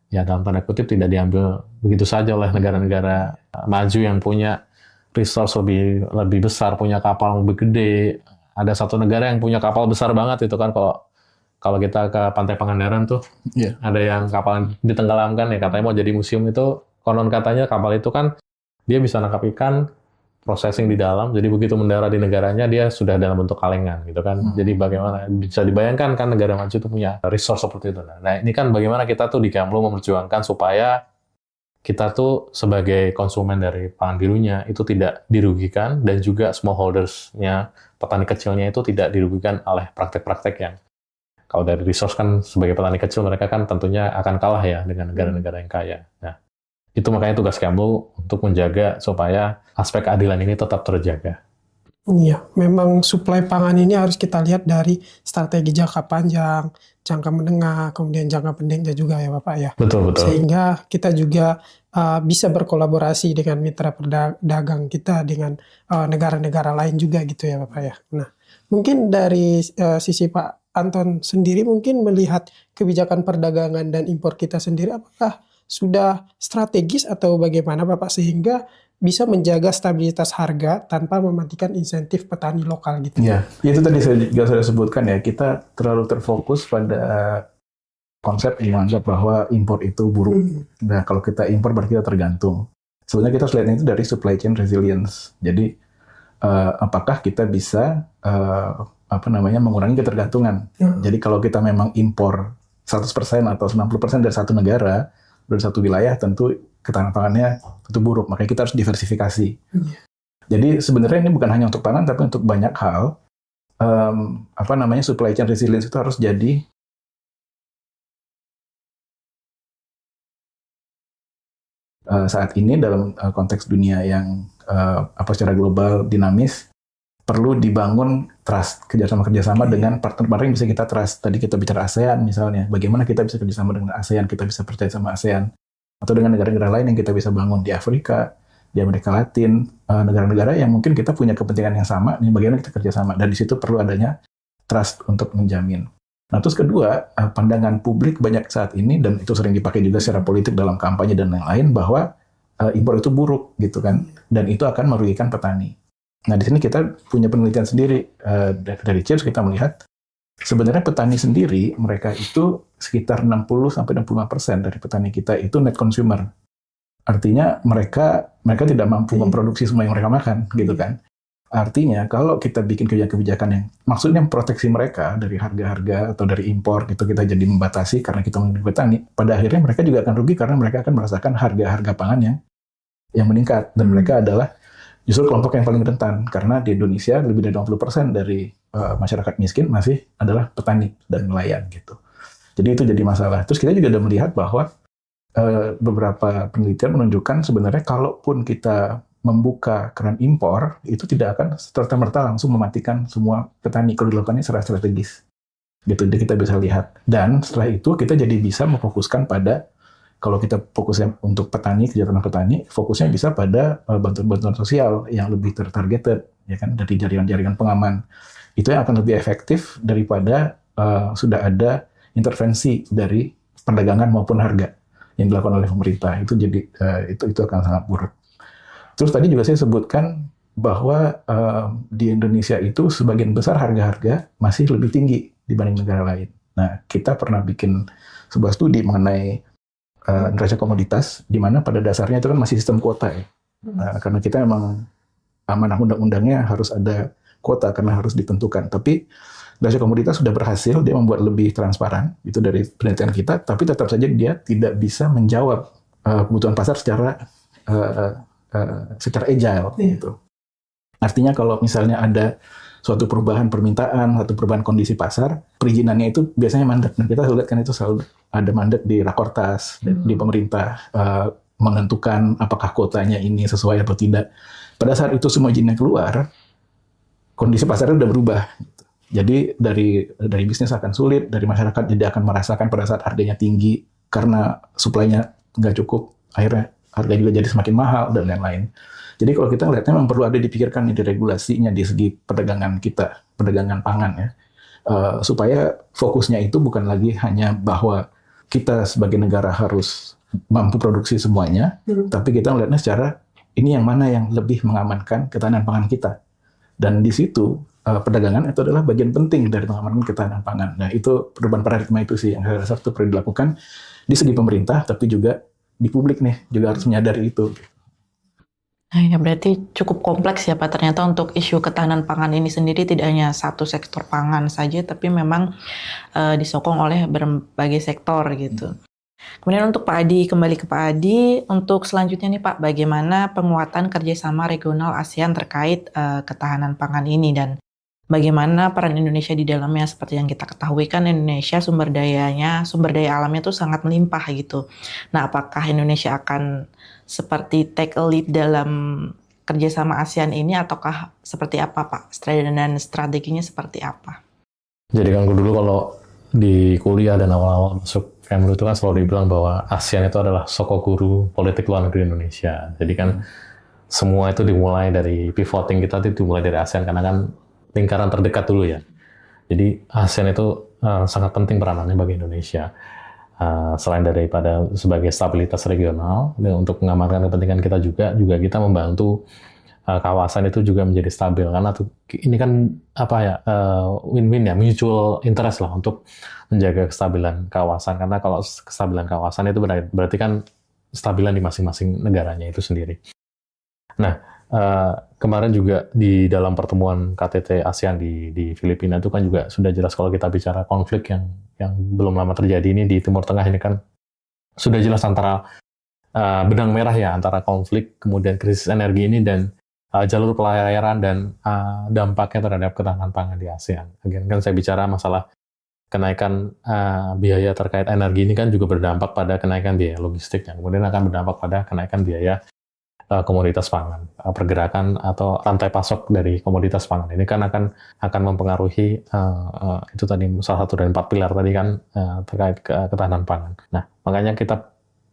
ya dalam tanda kutip tidak diambil begitu saja oleh negara-negara maju yang punya resource lebih besar, punya kapal yang lebih gede. Ada satu negara yang punya kapal besar banget itu kan, kalau kita ke Pantai Pangandaran tuh ada yang kapal ditenggelamkan ya, katanya mau jadi museum itu, konon katanya kapal itu kan dia bisa nangkap ikan, processing di dalam, jadi begitu mendarat di negaranya dia sudah dalam bentuk kalengan gitu kan. Jadi bagaimana bisa dibayangkan kan negara maju itu punya resource seperti itu. Nah, ini kan bagaimana kita tuh di Kemlu memperjuangkan supaya kita tuh sebagai konsumen dari pangan birunya itu tidak dirugikan, dan juga smallholders-nya, petani kecilnya itu tidak dirugikan oleh praktek-praktek yang kalau dari resource kan sebagai petani kecil mereka kan tentunya akan kalah ya dengan negara-negara yang kaya. Nah, itu makanya tugas Kemlu untuk menjaga supaya aspek keadilan ini tetap terjaga. Iya, memang suplai pangan ini harus kita lihat dari strategi jangka panjang, jangka menengah, kemudian jangka pendeknya juga ya Bapak ya. Betul. Sehingga kita juga bisa berkolaborasi dengan mitra perdagang kita, dengan negara-negara lain juga gitu ya Bapak ya. Nah, Mungkin dari sisi Pak Anton sendiri mungkin melihat kebijakan perdagangan dan impor kita sendiri apakah sudah strategis atau bagaimana Bapak sehingga bisa menjaga stabilitas harga tanpa mematikan insentif petani lokal gitu. Ya, itu tadi saya juga sudah sebutkan ya, kita terlalu terfokus pada konsep yang menganggap bahwa impor itu buruk. Nah, kalau kita impor berarti kita tergantung. Sebenarnya kita harus lihatnya itu dari supply chain resilience. Jadi, apakah kita bisa mengurangi ketergantungan. Jadi, kalau kita memang impor 100% atau 90% dari satu negara, dari satu wilayah, tentu ketahanan pangannya tentu buruk. Makanya kita harus diversifikasi. Jadi, sebenarnya ini bukan hanya untuk pangan, tapi untuk banyak hal. Supply chain resilience itu harus jadi saat ini dalam konteks dunia yang secara global dinamis, perlu dibangun trust, kerjasama dengan partner-partner yang bisa kita trust. Tadi kita bicara ASEAN misalnya, bagaimana kita bisa kerjasama dengan ASEAN, kita bisa percaya sama ASEAN, atau dengan negara-negara lain yang kita bisa bangun di Afrika, di Amerika Latin, negara-negara yang mungkin kita punya kepentingan yang sama, bagaimana kita kerjasama, dan di situ perlu adanya trust untuk menjamin. Nah, terus kedua, pandangan publik banyak saat ini, dan itu sering dipakai juga secara politik dalam kampanye dan lain-lain, bahwa impor itu buruk, gitu kan, dan itu akan merugikan petani. Nah, di sini kita punya penelitian sendiri, dari CHIPS kita melihat, sebenarnya petani sendiri, mereka itu sekitar 60-65% dari petani kita itu net consumer. Artinya mereka tidak mampu memproduksi semua yang mereka makan, gitu kan. Artinya kalau kita bikin kebijakan yang maksudnya memproteksi mereka dari harga-harga atau dari impor gitu, kita jadi membatasi karena kita melindungi petani, pada akhirnya mereka juga akan rugi karena mereka akan merasakan harga-harga pangan yang meningkat, dan mereka adalah justru kelompok yang paling rentan karena di Indonesia lebih dari 20% dari masyarakat miskin masih adalah petani dan nelayan gitu. Jadi itu jadi masalah. Terus kita juga sudah melihat bahwa beberapa penelitian menunjukkan sebenarnya kalaupun kita membuka keran impor, itu tidak akan serta-merta langsung mematikan semua petani kalau dilakukannya secara strategis. Gitu, jadi kita bisa lihat. Dan setelah itu kita jadi bisa memfokuskan pada, kalau kita fokusnya untuk petani, kesejahteraan petani, fokusnya bisa pada bantuan-bantuan sosial yang lebih tertargeted, ya kan, dari jaringan-jaringan pengaman. Itu yang akan lebih efektif daripada sudah ada intervensi dari perdagangan maupun harga yang dilakukan oleh pemerintah. Itu jadi itu akan sangat buruk. Terus tadi juga saya sebutkan bahwa di Indonesia itu sebagian besar harga-harga masih lebih tinggi dibanding negara lain. Nah, kita pernah bikin sebuah studi mengenai neraca komoditas, di mana pada dasarnya itu kan masih sistem kuota ya. Karena kita memang amanah undang-undangnya harus ada kuota karena harus ditentukan. Tapi neraca komoditas sudah berhasil, dia membuat lebih transparan, itu dari penelitian kita, tapi tetap saja dia tidak bisa menjawab kebutuhan pasar secara agile gitu. Artinya kalau misalnya ada suatu perubahan permintaan, suatu perubahan kondisi pasar, perizinannya itu biasanya mandat. Nah, kita lihat kan itu selalu ada mandat di Rakortas, di pemerintah, menentukan apakah kuotanya ini sesuai atau tidak. Pada saat itu semua izinnya keluar, kondisi pasarnya udah berubah. Gitu. Jadi dari bisnis akan sulit, dari masyarakat jadi akan merasakan pada saat harganya tinggi, karena suplainya nggak cukup, akhirnya harga juga jadi semakin mahal, dan lain-lain. Jadi kalau kita melihatnya memang perlu ada dipikirkan di regulasinya di segi perdagangan kita, perdagangan pangan ya, supaya fokusnya itu bukan lagi hanya bahwa kita sebagai negara harus mampu produksi semuanya, tapi kita melihatnya secara ini yang mana yang lebih mengamankan ketahanan pangan kita. Dan di situ perdagangan itu adalah bagian penting dari mengamankan ketahanan pangan. Nah, itu perubahan paradigma itu sih yang saya rasa itu perlu dilakukan di segi pemerintah, tapi juga di publik nih juga harus menyadari itu. Nah, ya berarti cukup kompleks ya Pak. Ternyata untuk isu ketahanan pangan ini sendiri tidak hanya satu sektor pangan saja, tapi memang disokong oleh berbagai sektor gitu. Kemudian untuk Pak Adi, kembali ke Pak Adi, untuk selanjutnya nih Pak, bagaimana penguatan kerjasama regional ASEAN terkait ketahanan pangan ini, dan bagaimana peran Indonesia di dalamnya? Seperti yang kita ketahui kan Indonesia sumber daya alamnya tuh sangat melimpah gitu. Nah, apakah Indonesia akan seperti take a lead dalam kerjasama ASEAN ini, ataukah seperti apa Pak? Dan strateginya seperti apa? Jadi kan dulu kalau di kuliah dan awal-awal masuk Kemlu itu kan selalu dibilang bahwa ASEAN itu adalah sokoguru politik luar negeri Indonesia. Jadi kan semua itu dimulai dari pivoting kita itu dimulai dari ASEAN, karena kan lingkaran terdekat dulu ya. Jadi ASEAN itu sangat penting peranannya bagi Indonesia. Selain daripada sebagai stabilitas regional, dan untuk mengamankan kepentingan kita juga kita membantu kawasan itu juga menjadi stabil, karena ini kan win-win ya, mutual interest lah untuk menjaga kestabilan kawasan, karena kalau kestabilan kawasan itu berarti kan kestabilan di masing-masing negaranya itu sendiri. Nah, kemarin juga di dalam pertemuan KTT ASEAN di Filipina itu kan juga sudah jelas kalau kita bicara konflik yang belum lama terjadi ini di Timur Tengah ini kan sudah jelas antara benang merah ya, antara konflik, kemudian krisis energi ini, dan jalur pelayaran dan dampaknya terhadap ketahanan pangan di ASEAN. Kan saya bicara masalah kenaikan biaya terkait energi ini kan juga berdampak pada kenaikan biaya logistik, yang kemudian akan berdampak pada kenaikan biaya komoditas pangan, pergerakan atau rantai pasok dari komoditas pangan ini kan akan mempengaruhi itu tadi salah satu dari 4 pilar tadi kan terkait ketahanan pangan. Nah, makanya kita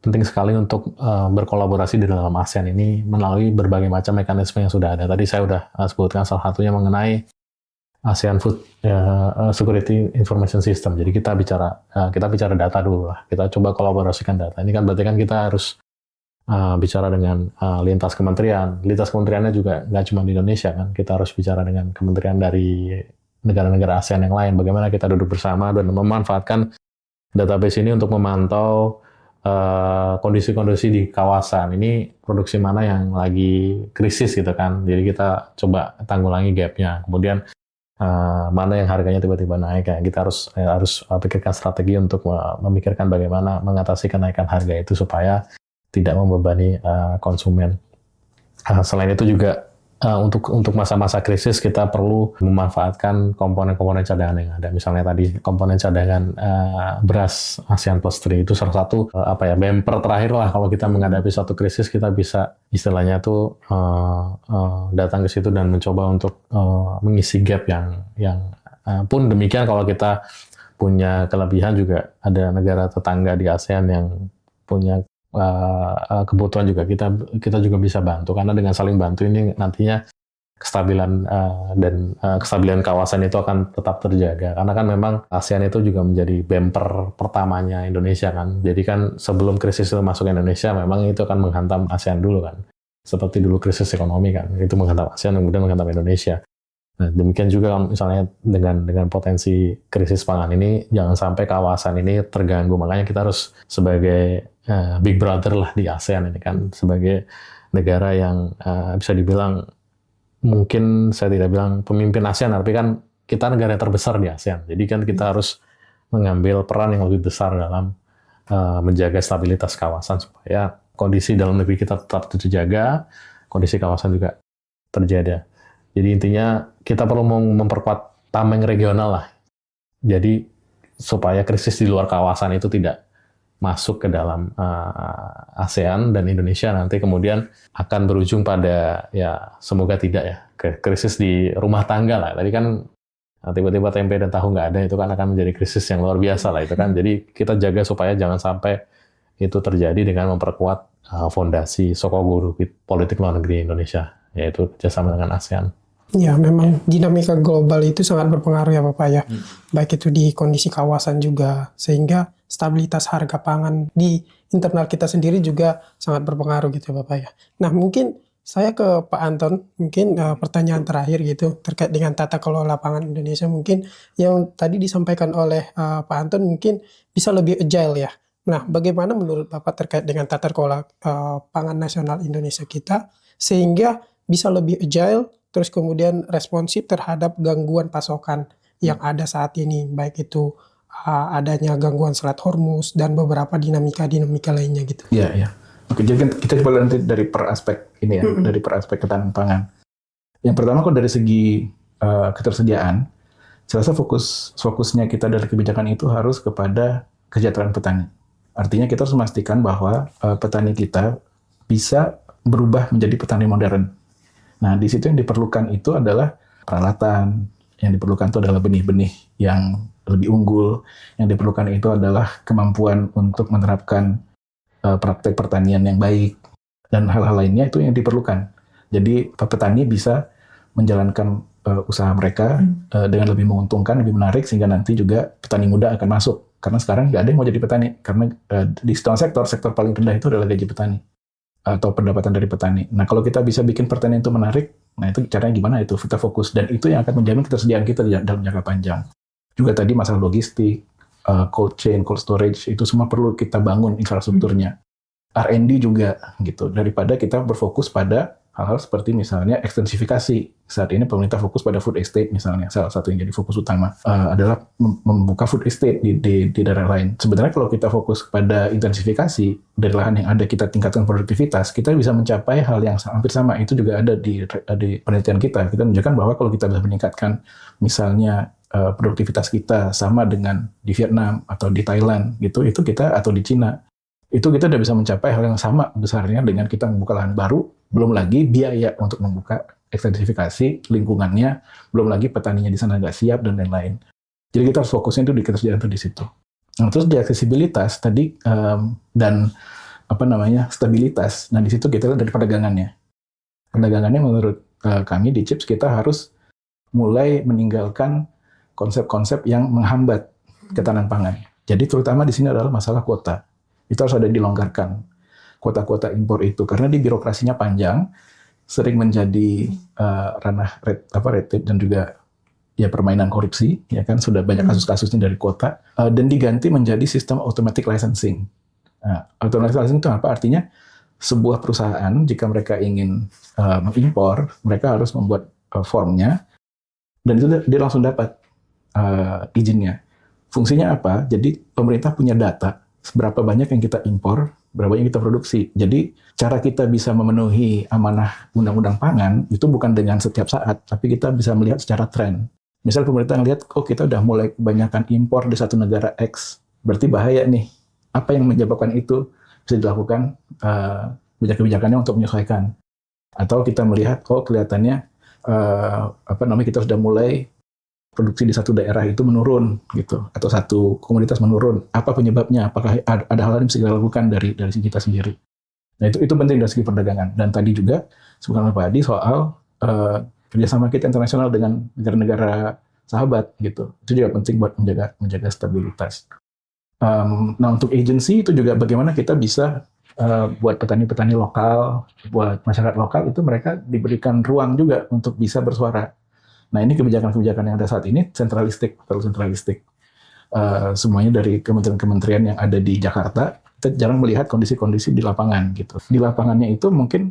penting sekali untuk berkolaborasi di dalam ASEAN ini melalui berbagai macam mekanisme yang sudah ada. Tadi saya sudah sebutkan salah satunya mengenai ASEAN Food Security Information System. Jadi kita bicara data dulu lah. Kita coba kolaborasikan data. Ini kan berarti kan kita harus bicara dengan lintas kementerian. Lintas kementeriannya juga nggak cuma di Indonesia kan. Kita harus bicara dengan kementerian dari negara-negara ASEAN yang lain. Bagaimana kita duduk bersama dan memanfaatkan database ini untuk memantau kondisi-kondisi di kawasan. Ini produksi mana yang lagi krisis gitu kan. Jadi kita coba tanggulangi gap-nya. Kemudian mana yang harganya tiba-tiba naik, kayak kita harus pikirkan strategi untuk memikirkan bagaimana mengatasi kenaikan harga itu supaya tidak membebani konsumen. Selain itu juga untuk masa-masa krisis kita perlu memanfaatkan komponen-komponen cadangan yang ada. Misalnya tadi komponen cadangan beras ASEAN Plus 3 itu salah satu bumper terakhir lah kalau kita menghadapi suatu krisis, kita bisa istilahnya tuh datang ke situ dan mencoba untuk mengisi gap yang pun demikian kalau kita punya kelebihan juga ada negara tetangga di ASEAN yang punya kebutuhan juga kita juga bisa bantu, karena dengan saling bantu ini nantinya kestabilan dan kestabilan kawasan itu akan tetap terjaga, karena kan memang ASEAN itu juga menjadi bumper pertamanya Indonesia kan. Jadi kan sebelum krisis itu masuk ke Indonesia memang itu akan menghantam ASEAN dulu kan, seperti dulu krisis ekonomi kan itu menghantam ASEAN kemudian menghantam Indonesia. Nah, demikian juga misalnya dengan potensi krisis pangan ini, jangan sampai kawasan ini terganggu. Makanya kita harus sebagai big brother lah di ASEAN ini kan, sebagai negara yang bisa dibilang, mungkin saya tidak bilang pemimpin ASEAN, tapi kan kita negara yang terbesar di ASEAN. Jadi kan kita harus mengambil peran yang lebih besar dalam menjaga stabilitas kawasan supaya kondisi dalam negeri kita tetap terjaga, kondisi kawasan juga terjaga. Jadi intinya kita perlu memperkuat tameng regional lah. Jadi supaya krisis di luar kawasan itu tidak masuk ke dalam ASEAN dan Indonesia nanti kemudian akan berujung pada ya semoga tidak ya krisis di rumah tangga lah. Tadi kan tiba-tiba tempe dan tahu nggak ada, itu kan akan menjadi krisis yang luar biasa lah itu kan. Jadi kita jaga supaya jangan sampai itu terjadi dengan memperkuat fondasi sokoguru politik luar negeri Indonesia, yaitu kerjasama dengan ASEAN. Ya, memang dinamika global itu sangat berpengaruh ya Bapak ya. Baik itu di kondisi kawasan juga, sehingga stabilitas harga pangan di internal kita sendiri juga sangat berpengaruh gitu ya Bapak ya. Nah, mungkin saya ke Pak Anton, mungkin pertanyaan terakhir gitu terkait dengan tata kelola pangan Indonesia, mungkin yang tadi disampaikan oleh Pak Anton mungkin bisa lebih agile ya. Nah, bagaimana menurut Bapak terkait dengan tata kelola pangan nasional Indonesia kita sehingga bisa lebih agile, terus kemudian responsif terhadap gangguan pasokan yang ada saat ini, baik itu adanya gangguan Selat Hormuz dan beberapa dinamika lainnya gitu. Iya, iya. Oke, jadi kita coba nanti dari per aspek ini ya, dari per aspek ketahanan pangan. Yang pertama kalau dari segi ketersediaan, saya rasa fokusnya kita dari kebijakan itu harus kepada kesejahteraan petani. Artinya kita harus memastikan bahwa petani kita bisa berubah menjadi petani modern. Nah, di situ yang diperlukan itu adalah peralatan, yang diperlukan itu adalah benih-benih yang lebih unggul, yang diperlukan itu adalah kemampuan untuk menerapkan praktek pertanian yang baik, dan hal-hal lainnya itu yang diperlukan. Jadi petani bisa menjalankan usaha mereka dengan lebih menguntungkan, lebih menarik, sehingga nanti juga petani muda akan masuk. Karena sekarang nggak ada yang mau jadi petani, karena di setengah sektor paling rendah itu adalah gaji petani atau pendapatan dari petani. Nah, kalau kita bisa bikin pertanian itu menarik, nah itu caranya gimana itu? Kita fokus, dan itu yang akan menjamin ketersediaan kita dalam jangka panjang. Juga tadi masalah logistik, cold chain, cold storage, itu semua perlu kita bangun infrastrukturnya. R&D juga gitu, daripada kita berfokus pada hal-hal seperti misalnya ekstensifikasi. Saat ini pemerintah fokus pada food estate misalnya, salah satu yang jadi fokus utama adalah membuka food estate di daerah lain. Sebenarnya kalau kita fokus pada intensifikasi dari lahan yang ada, kita tingkatkan produktivitas, kita bisa mencapai hal yang hampir sama. Itu juga ada di penelitian kita. Kita menunjukkan bahwa kalau kita bisa meningkatkan misalnya produktivitas kita sama dengan di Vietnam atau di Thailand gitu, itu kita, atau di Cina, itu kita udah bisa mencapai hal yang sama besarnya dengan kita membuka lahan baru, belum lagi biaya untuk membuka ekstensifikasi lingkungannya, belum lagi petaninya di sana nggak siap dan lain-lain. Jadi kita harus fokusnya itu di ketersediaan itu di situ. Nah, terus di aksesibilitas tadi dan stabilitas. Nah, di situ kita lihat dari perdagangannya. Perdagangannya menurut kami di CHIPS kita harus mulai meninggalkan konsep-konsep yang menghambat ketahanan pangan. Jadi terutama di sini adalah masalah kuota. Itu harus ada yang dilonggarkan, kuota-kuota impor itu, karena di birokrasinya panjang, sering menjadi ranah red tape dan juga ya permainan korupsi, ya kan, sudah banyak kasus-kasusnya dari kuota, dan diganti menjadi sistem automatic licensing. Nah, automatic licensing itu apa? Artinya sebuah perusahaan jika mereka ingin mengimpor, mereka harus membuat formnya, dan itu dia langsung dapat izinnya. Fungsinya apa? Jadi pemerintah punya data seberapa banyak yang kita impor, berapa yang kita produksi. Jadi cara kita bisa memenuhi amanah undang-undang pangan itu bukan dengan setiap saat, tapi kita bisa melihat secara tren. Misal pemerintah melihat, kita udah mulai kebanyakan impor di satu negara X, berarti bahaya nih. Apa yang menyebabkan itu? Bisa dilakukan kebijakan-kebijakannya untuk menyesuaikan. Atau kita melihat, kelihatannya kita sudah mulai produksi di satu daerah itu menurun gitu, atau satu komoditas menurun. Apa penyebabnya? Apakah ada hal lain yang bisa kita lakukan dari sisi kita sendiri? Nah, itu penting dari segi perdagangan. Dan tadi juga sebutkan oleh Pak Adi soal kerjasama kita internasional dengan negara-negara sahabat gitu. Itu juga penting buat menjaga stabilitas. Nah, untuk agency itu juga bagaimana kita bisa buat petani-petani lokal, buat masyarakat lokal itu mereka diberikan ruang juga untuk bisa bersuara. Nah, ini kebijakan-kebijakan yang ada saat ini terlalu sentralistik. Semuanya dari kementerian-kementerian yang ada di Jakarta, kita jarang melihat kondisi-kondisi di lapangan gitu. Di lapangannya itu mungkin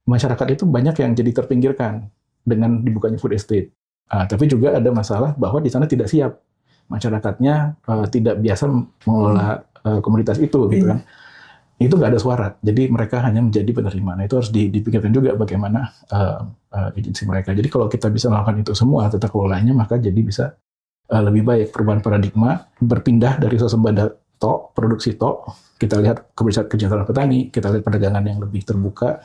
masyarakat itu banyak yang jadi terpinggirkan dengan dibukanya food estate. Tapi juga ada masalah bahwa di sana tidak siap. Masyarakatnya tidak biasa mengelola komunitas itu gitu kan. Itu nggak ada suara, jadi mereka hanya menjadi penerima. Nah, itu harus dipikirkan juga bagaimana agensi mereka. Jadi kalau kita bisa melakukan itu semua, tata kelolanya, maka jadi bisa lebih baik. Perubahan paradigma, berpindah dari swasembada produksi kita lihat kesejahteraan petani, kita lihat perdagangan yang lebih terbuka,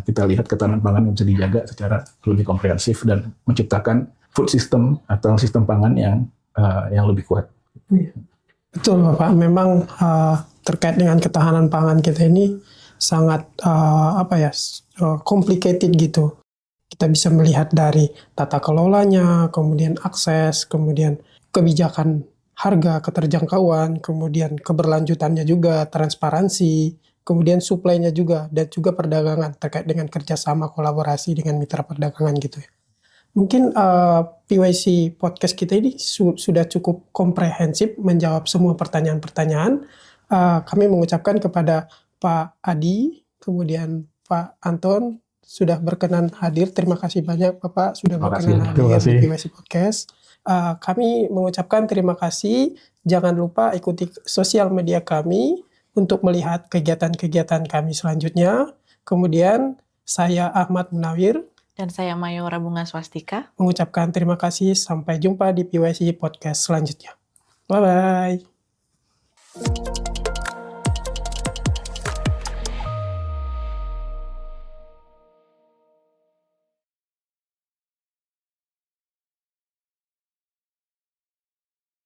kita lihat ketahanan pangan yang bisa dijaga secara lebih komprehensif, dan menciptakan food system atau sistem pangan yang lebih kuat. Betul Bapak, memang terkait dengan ketahanan pangan kita ini sangat complicated gitu. Kita bisa melihat dari tata kelolanya, kemudian akses, kemudian kebijakan harga, keterjangkauan, kemudian keberlanjutannya juga, transparansi, kemudian supply-nya juga, dan juga perdagangan terkait dengan kerjasama kolaborasi dengan mitra perdagangan gitu ya. Mungkin PYC podcast kita ini sudah cukup komprehensif menjawab semua pertanyaan-pertanyaan. Kami mengucapkan kepada Pak Adi, kemudian Pak Anton sudah berkenan hadir. Terima kasih banyak Bapak sudah berkenan hadir di PYC podcast. Kami mengucapkan terima kasih. Jangan lupa ikuti sosial media kami untuk melihat kegiatan-kegiatan kami selanjutnya. Kemudian saya Ahmad Munawir. Dan saya Mayora Bunga Swastika. Mengucapkan terima kasih. Sampai jumpa di PYC podcast selanjutnya. Bye-bye.